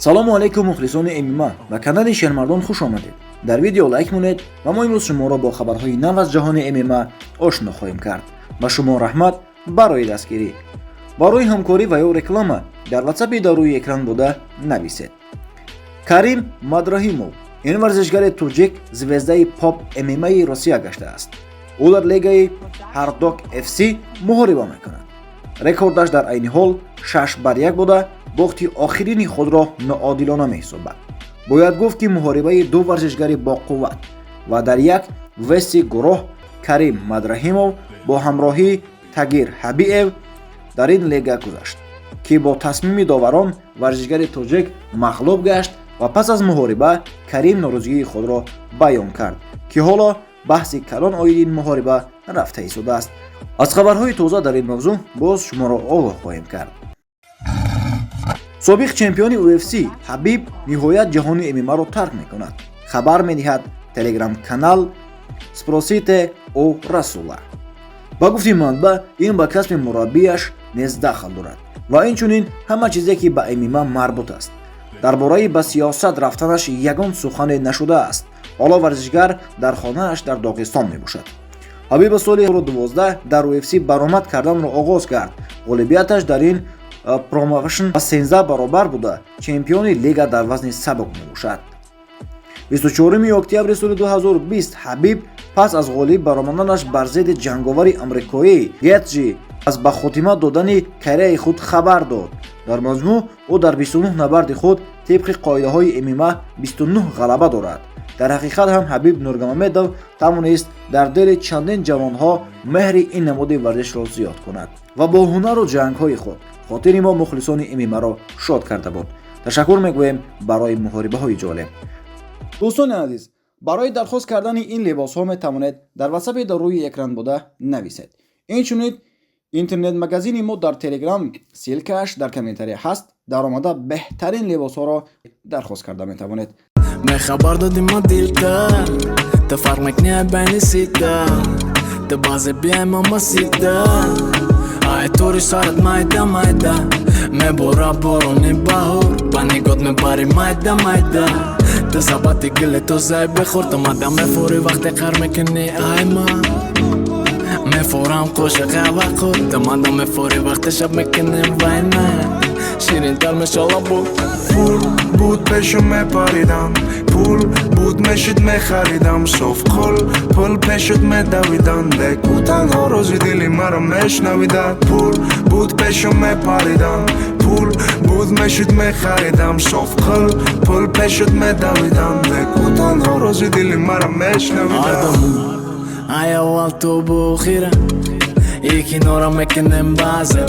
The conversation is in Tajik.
салому алайкум мухлисони ММА ба канали шермардон хуш омадед. дар видео лайк монед ва мо имрӯз шуморо бо хабарҳои нав аз ҷаҳони ММА ошно хоҳем кард. ба шумо раҳмат барои дастгирӣ. барои ҳамкорӣ ва ё реклама дар ватсапи дар рӯи экран буда нависед. Карим Мадрахимов ин варзишгари туҷик звездаи поп ММАи Росия гаштааст. ӯ дар легаи Hardrock FC муҳориба мекунад. рекордаш дар айни ҳол 6-1 буда бохти охирини худро ноодилона меҳисобад. бояд гуфт ки муҳорибаи ду варзишгари боқувват ва дар як вести гурӯҳ Карим Мадрахимов бо ҳамроҳии Тагир Ҳабиев дар ин лега гузашт, ки бо тасмими доварон варзишгари туҷик мағлуб гашт ва пас аз муҳориба Карим норӯзигии худро баён кард, ки ҳоло баҳси калон оиди ин муҳориба рафта истодааст. аз хабарҳои тоза дар ин мавзӯъ боз шуморо огоҳ хоҳем кард. собиқ чемпиони UFC Ҳабиб ниҳоят ҷаҳони ММА-ро тарк мекунад. хабар медиҳад телеграм-канал Спросите у Расула. ба гуфти манбаъ, ин ба касби мураббияш нез дахл дорад ва инчунин ҳама чизе ки ба ММА марбут аст. дар бораи ба сиёсат рафтанаш ягон сухане нашудааст. ҳоло варзишгар дар хонааш дар Доғистон мебошад. Ҳабиб соли 2012 дар UFC баромад карданро оғоз кард. ғолибияташ дар ин промоушн ба 13 баробар буда чемпиони лига дар вазни сабук мебошад. 24 октябри соли 2020 Ҳабиб пас аз ғолиб баромаданаш бар зидди ҷанговари амрикоӣ Гетҷи аз ба хотима додани карияи худ хабар дод. дар маҷмӯъ ӯ дар 29 набарди худ тибқи қоидаҳои ММА 29 ғалаба дорад. дар ҳақиқат ҳам Ҳабиб Нурмагомедов тавонист дар дили чандин ҷавонҳо меҳри ин намуди варзишро зиёд кунад ва бо ҳунару ҷангҳои худ хотири мо мухлисони ММА-ро шод карда буд. ташаккур мегӯем барои муҳорибаҳои ҷолиб. дӯстони азиз, барои дархост кардани ин либосҳо метавонед дар ватсапи дар рӯи экран буда нависед. инчунин интернет магазини мо дар Telegram силкааш дар комментария ҳаст. дар омада беҳтарин либосҳоро дархост карда метавонед. Мне хабар дадим от дилка, ты фарк мекне бени сита, ты базе бия мамасита, ай тури сарат майда майда, ме бора борони бахур, ба нигот мебари майда майда, ты забати гиле то зай бехур, ты мада мефури вақте қар мекни ай ма, мефурам қошақ авақур, ты мада мефури вақте шаб мекним вайна, ширин тар мешала буд. پول بود پشو مپاریدم پول بود مشید مخریدم صف کل پول پشت مدویدن دکو تنها روزی دیلی مرا مشنویدن پول بود پشو مپاریدم پول بود مشید مخریدم صف کل پول پشت مدویدن دکو تنها روزی دیلی مرا مشنویدن ای اول تو بخیره یکی نورا مکنم بازه